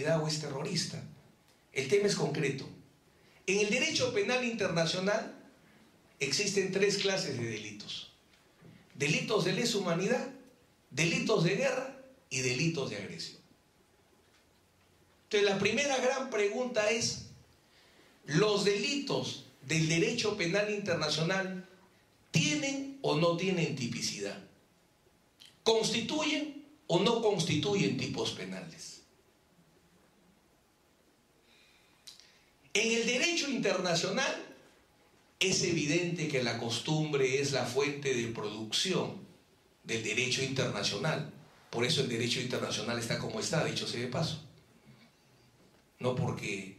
o es terrorista. El tema es concreto. En el derecho penal internacional existen tres clases de delitos: delitos de lesa humanidad, delitos de guerra y delitos de agresión. Entonces, la primera gran pregunta es: ¿los delitos del derecho penal internacional tienen o no tienen tipicidad? ¿Constituyen o no constituyen tipos penales? En el derecho internacional es evidente que la costumbre es la fuente de producción del derecho internacional. Por eso el derecho internacional está como está, dicho sea de paso. No porque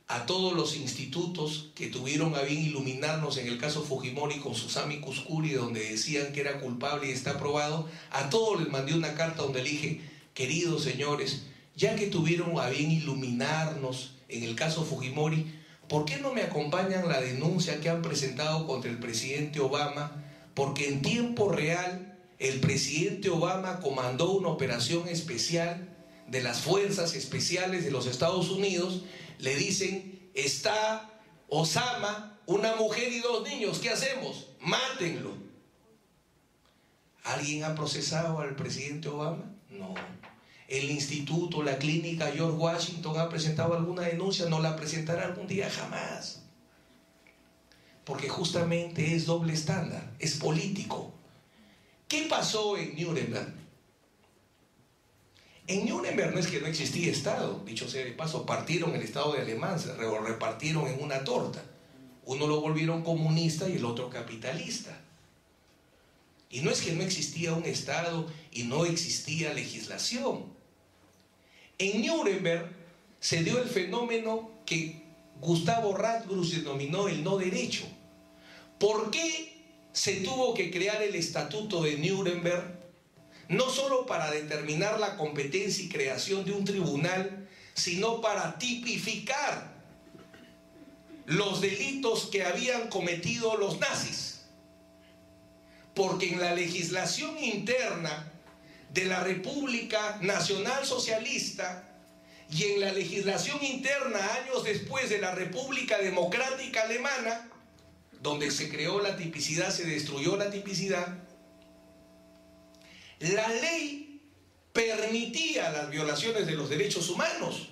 a todos los institutos que tuvieron a bien iluminarnos en el caso Fujimori con sus amicus curiae, donde decían que era culpable y está probado, a todos les mandé una carta donde le dije: queridos señores, ya que tuvieron a bien iluminarnos en el caso Fujimori, ¿por qué no me acompañan la denuncia que han presentado contra el presidente Obama? Porque en tiempo real el presidente Obama comandó una operación especial de las fuerzas especiales de los Estados Unidos. Le dicen: está Osama, una mujer y 2 niños, ¿qué hacemos? Mátenlo. ¿Alguien ha procesado al presidente Obama? No. ¿El instituto, la clínica George Washington ha presentado alguna denuncia? No la presentará algún día, jamás. Porque justamente es doble estándar, es político. ¿Qué pasó en Nuremberg? En Nuremberg no es que no existía Estado, dicho sea de paso, partieron el Estado de Alemania, se repartieron en una torta. Uno lo volvieron comunista y el otro capitalista. Y no es que no existía un Estado y no existía legislación. En Nuremberg se dio el fenómeno que Gustavo Radgruss denominó el no derecho. ¿Por qué se tuvo que crear el Estatuto de Nuremberg? No solo para determinar la competencia y creación de un tribunal, sino para tipificar los delitos que habían cometido los nazis. Porque en la legislación interna de la República Nacional Socialista y en la legislación interna años después de la República Democrática Alemana, donde se creó la tipicidad, se destruyó la tipicidad, la ley permitía las violaciones de los derechos humanos.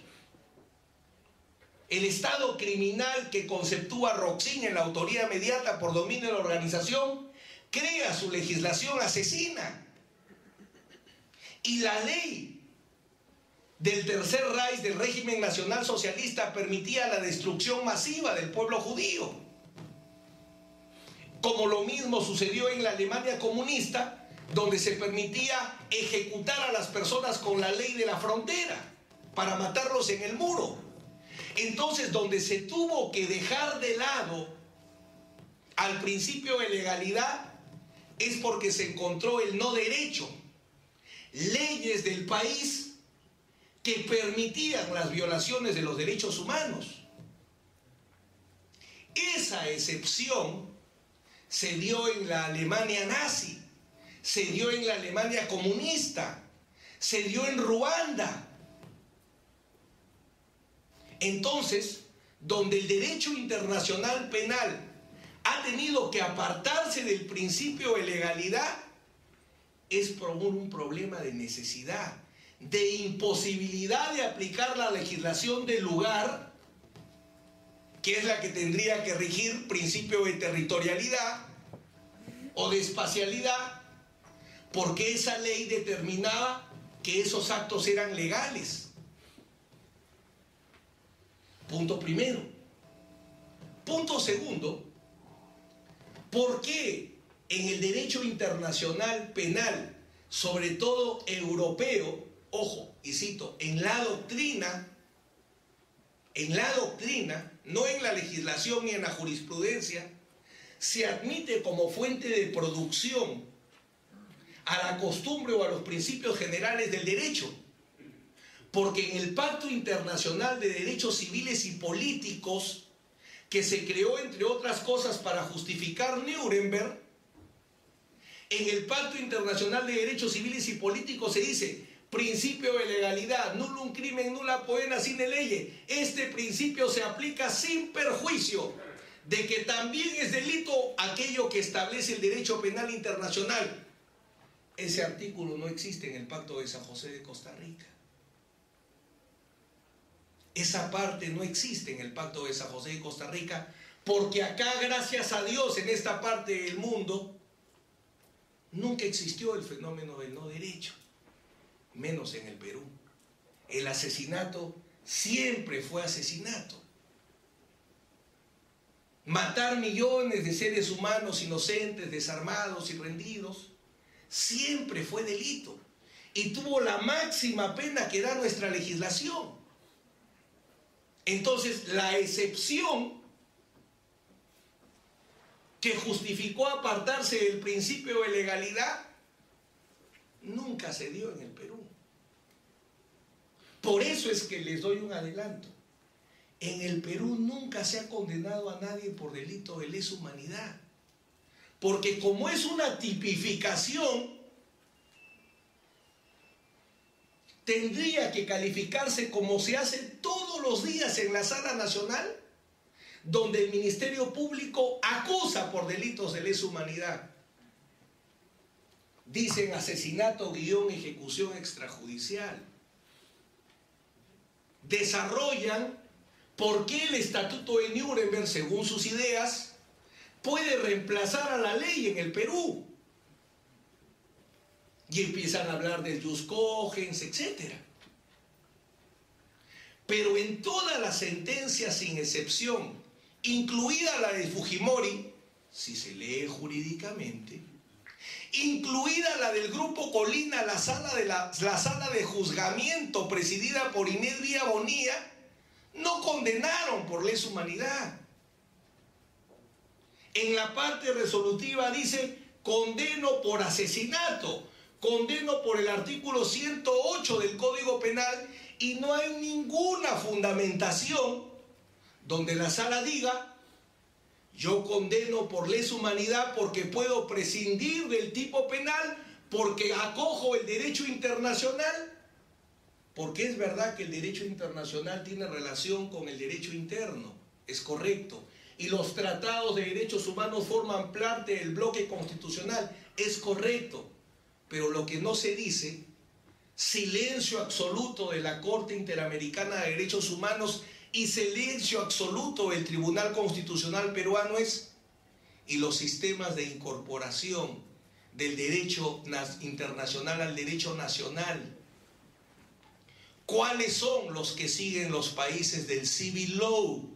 El Estado criminal que conceptúa Roxin en la autoría mediata por dominio de la organización crea su legislación asesina. Y la ley del Tercer Reich, del régimen nacional socialista, permitía la destrucción masiva del pueblo judío. Como lo mismo sucedió en la Alemania comunista, donde se permitía ejecutar a las personas con la ley de la frontera para matarlos en el muro. Entonces, donde se tuvo que dejar de lado al principio de legalidad es porque se encontró el no derecho. Leyes del país que permitían las violaciones de los derechos humanos. Esa excepción se dio en la Alemania nazi, se dio en la Alemania comunista, se dio en Ruanda. Entonces, donde el derecho internacional penal ha tenido que apartarse del principio de legalidad, es por un problema de necesidad, de imposibilidad de aplicar la legislación del lugar, que es la que tendría que regir principio de territorialidad o de espacialidad, porque esa ley determinaba que esos actos eran legales. Punto primero. Punto segundo, ¿por qué en el derecho internacional penal, sobre todo europeo, ojo, y cito, en la doctrina, no en la legislación ni en la jurisprudencia, se admite como fuente de producción a la costumbre o a los principios generales del derecho? Porque en el Pacto Internacional de Derechos Civiles y Políticos, que se creó entre otras cosas para justificar Nuremberg, en el Pacto Internacional de Derechos Civiles y Políticos se dice: Principio de legalidad, nullum crimen nulla poena sine lege. Este principio se aplica sin perjuicio de que también es delito aquello que establece el derecho penal internacional. Ese artículo no existe en el Pacto de San José de Costa Rica. Esa parte no existe en el Pacto de San José de Costa Rica, porque acá, gracias a Dios, en esta parte del mundo, nunca existió el fenómeno del no derecho, menos en el Perú. El asesinato siempre fue asesinato. Matar millones de seres humanos inocentes, desarmados y rendidos, siempre fue delito. Y tuvo la máxima pena que da nuestra legislación. Entonces, la excepción que justificó apartarse del principio de legalidad nunca se dio en el Perú. Por eso es que les doy un adelanto. En el Perú nunca se ha condenado a nadie por delito de lesa humanidad. Porque como es una tipificación, tendría que calificarse como se hace todos los días en la Sala Nacional, donde el Ministerio Público acusa por delitos de lesa humanidad. Dicen asesinato, ejecución extrajudicial. Desarrollan por qué el Estatuto de Nuremberg, según sus ideas, puede reemplazar a la ley en el Perú. Y empiezan a hablar del jus cogens, etc. Pero en todas las sentencias, sin excepción, incluida la de Fujimori, si se lee jurídicamente, incluida la del Grupo Colina, la sala de juzgamiento presidida por Inés Vía Bonilla, no condenaron por lesa humanidad. En la parte resolutiva dice, condeno por asesinato, condeno por el artículo 108 del Código Penal, y no hay ninguna fundamentación donde la sala diga, yo condeno por lesa humanidad porque puedo prescindir del tipo penal, porque acojo el derecho internacional. Porque es verdad que el derecho internacional tiene relación con el derecho interno, es correcto. Y los tratados de derechos humanos forman parte del bloque constitucional, es correcto. Pero lo que no se dice, silencio absoluto de la Corte Interamericana de Derechos Humanos y silencio absoluto del Tribunal Constitucional peruano es, y los sistemas de incorporación del derecho internacional al derecho nacional, ¿cuáles son los que siguen los países del civil law?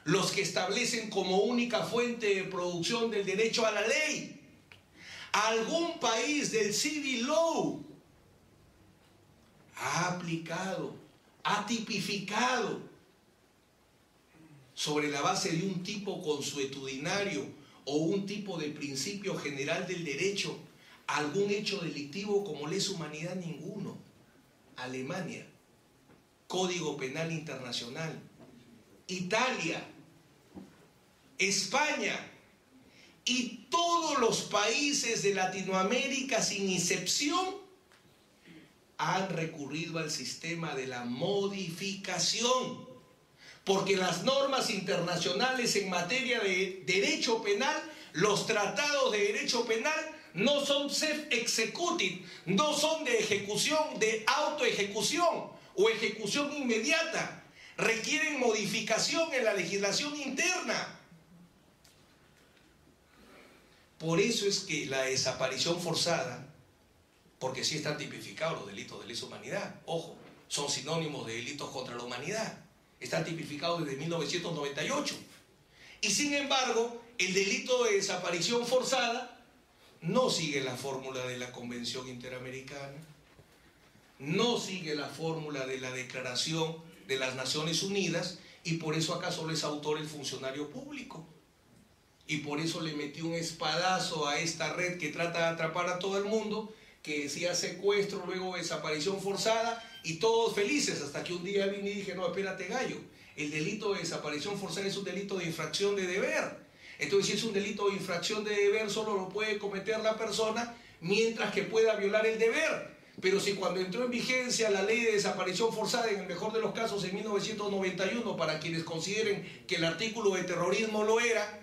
Los que establecen como única fuente de producción del derecho a la ley. ¿Algún país del civil law ha aplicado, ha tipificado sobre la base de un tipo consuetudinario o un tipo de principio general del derecho algún hecho delictivo como lesa humanidad? Ninguno. Alemania, Código Penal Internacional. Italia, España y todos los países de Latinoamérica sin excepción han recurrido al sistema de la modificación, porque las normas internacionales en materia de derecho penal, los tratados de derecho penal, no son self-executed, no son de ejecución, de autoejecución o ejecución inmediata, requieren modificación en la legislación interna. Por eso es que la desaparición forzada, porque sí están tipificados los delitos de lesa humanidad, ojo, son sinónimos de delitos contra la humanidad, están tipificados desde 1998. Y sin embargo, el delito de desaparición forzada no sigue la fórmula de la Convención Interamericana, no sigue la fórmula de la Declaración de las Naciones Unidas, y por eso acá solo es autor el funcionario público. Y por eso le metió un espadazo a esta red que trata de atrapar a todo el mundo, que decía secuestro, luego desaparición forzada, y todos felices, hasta que un día vine y dije, no, espérate gallo, el delito de desaparición forzada es un delito de infracción de deber. Entonces, si es un delito de infracción de deber, solo lo puede cometer la persona mientras que pueda violar el deber. Pero si cuando entró en vigencia la ley de desaparición forzada, en el mejor de los casos en 1991, para quienes consideren que el artículo de terrorismo lo era,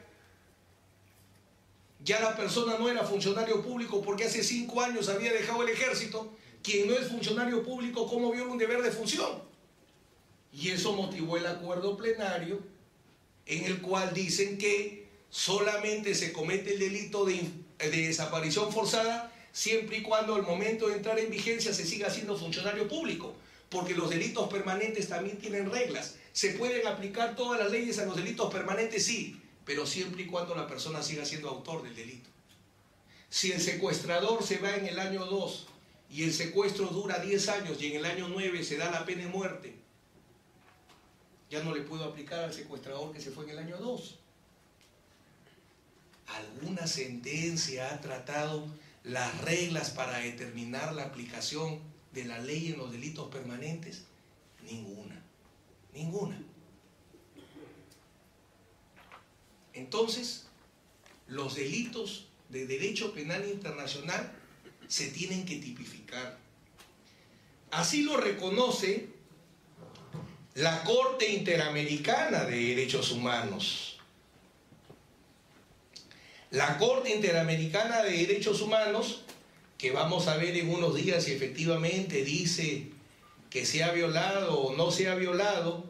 ya la persona no era funcionario público porque hace 5 años había dejado el ejército. Quien no es funcionario público, ¿cómo viola un deber de función? Y eso motivó el acuerdo plenario en el cual dicen que solamente se comete el delito de desaparición forzada siempre y cuando al momento de entrar en vigencia se siga siendo funcionario público, porque los delitos permanentes también tienen reglas. ¿Se pueden aplicar todas las leyes a los delitos permanentes? Sí, pero siempre y cuando la persona siga siendo autor del delito. Si el secuestrador se va en el año 2 y el secuestro dura 10 años y en el año 9 se da la pena de muerte, ya no le puedo aplicar al secuestrador que se fue en el año 2. ¿Alguna sentencia ha tratado las reglas para determinar la aplicación de la ley en los delitos permanentes? Ninguna, ninguna. Entonces, los delitos de derecho penal internacional se tienen que tipificar. Así lo reconoce la Corte Interamericana de Derechos Humanos. La Corte Interamericana de Derechos Humanos, que vamos a ver en unos días si efectivamente dice que se ha violado o no se ha violado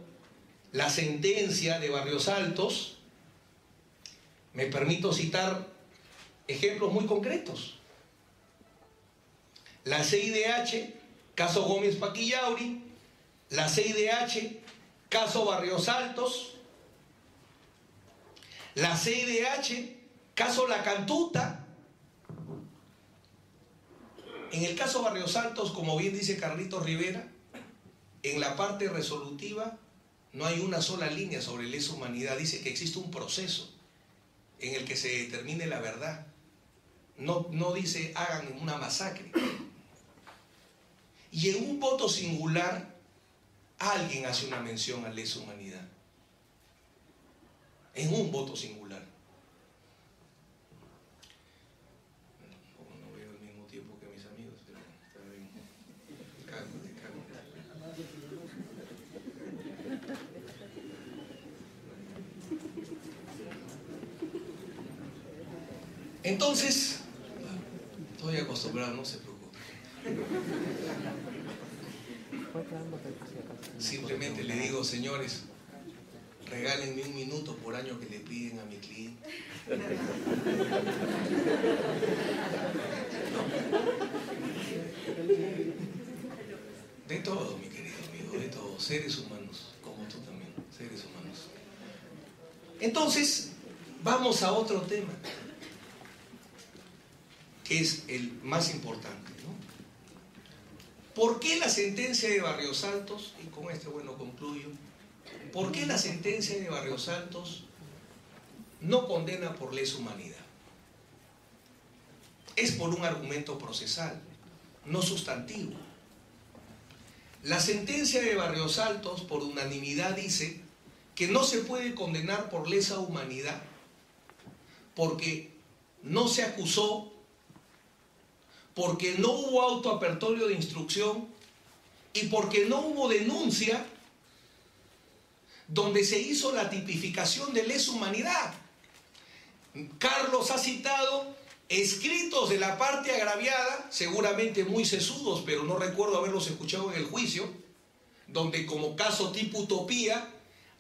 la sentencia de Barrios Altos. Me permito citar ejemplos muy concretos. La CIDH, caso Gómez Paquillauri, la CIDH, caso Barrios Altos, la CIDH, caso La Cantuta. En el caso Barrios Altos, como bien dice Carlitos Rivera, en la parte resolutiva no hay una sola línea sobre lesa humanidad. Dice que existe un proceso en el que se determine la verdad. No dice hagan una masacre. Y en un voto singular alguien hace una mención a lesa humanidad. En un voto singular. No veo al mismo tiempo que mis amigos, pero está bien. Cálmate. Entonces, estoy acostumbrado, no se preocupe. Simplemente le digo, señores, regálenme 1 minuto por año que le piden a mi cliente. De todo, mi querido amigo, de todo. Seres humanos, como tú también, seres humanos. Entonces, vamos a otro tema, que es el más importante, ¿no? ¿Por qué la sentencia de Barrios Altos, y con este concluyo, por qué la sentencia de Barrios Altos no condena por lesa humanidad? Es por un argumento procesal, no sustantivo. La sentencia de Barrios Altos, por unanimidad, dice que no se puede condenar por lesa humanidad porque no se acusó, porque no hubo auto apertorio de instrucción y porque no hubo denuncia donde se hizo la tipificación de lesa humanidad. Carlos ha citado escritos de la parte agraviada, seguramente muy sesudos, pero no recuerdo haberlos escuchado en el juicio, donde como caso tipo utopía,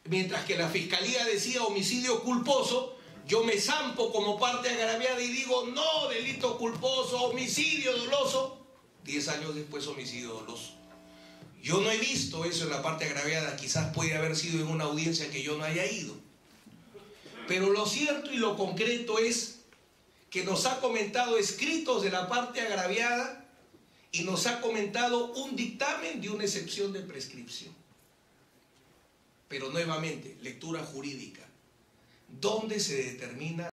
mientras que la fiscalía decía homicidio culposo, yo me zampo como parte agraviada y digo, no, delito culposo, homicidio doloso. 10 años después, homicidio doloso. Yo no he visto eso en la parte agraviada, quizás puede haber sido en una audiencia que yo no haya ido. Pero lo cierto y lo concreto es que nos ha comentado escritos de la parte agraviada y nos ha comentado un dictamen de una excepción de prescripción. Pero nuevamente, lectura jurídica. ¿Dónde se determina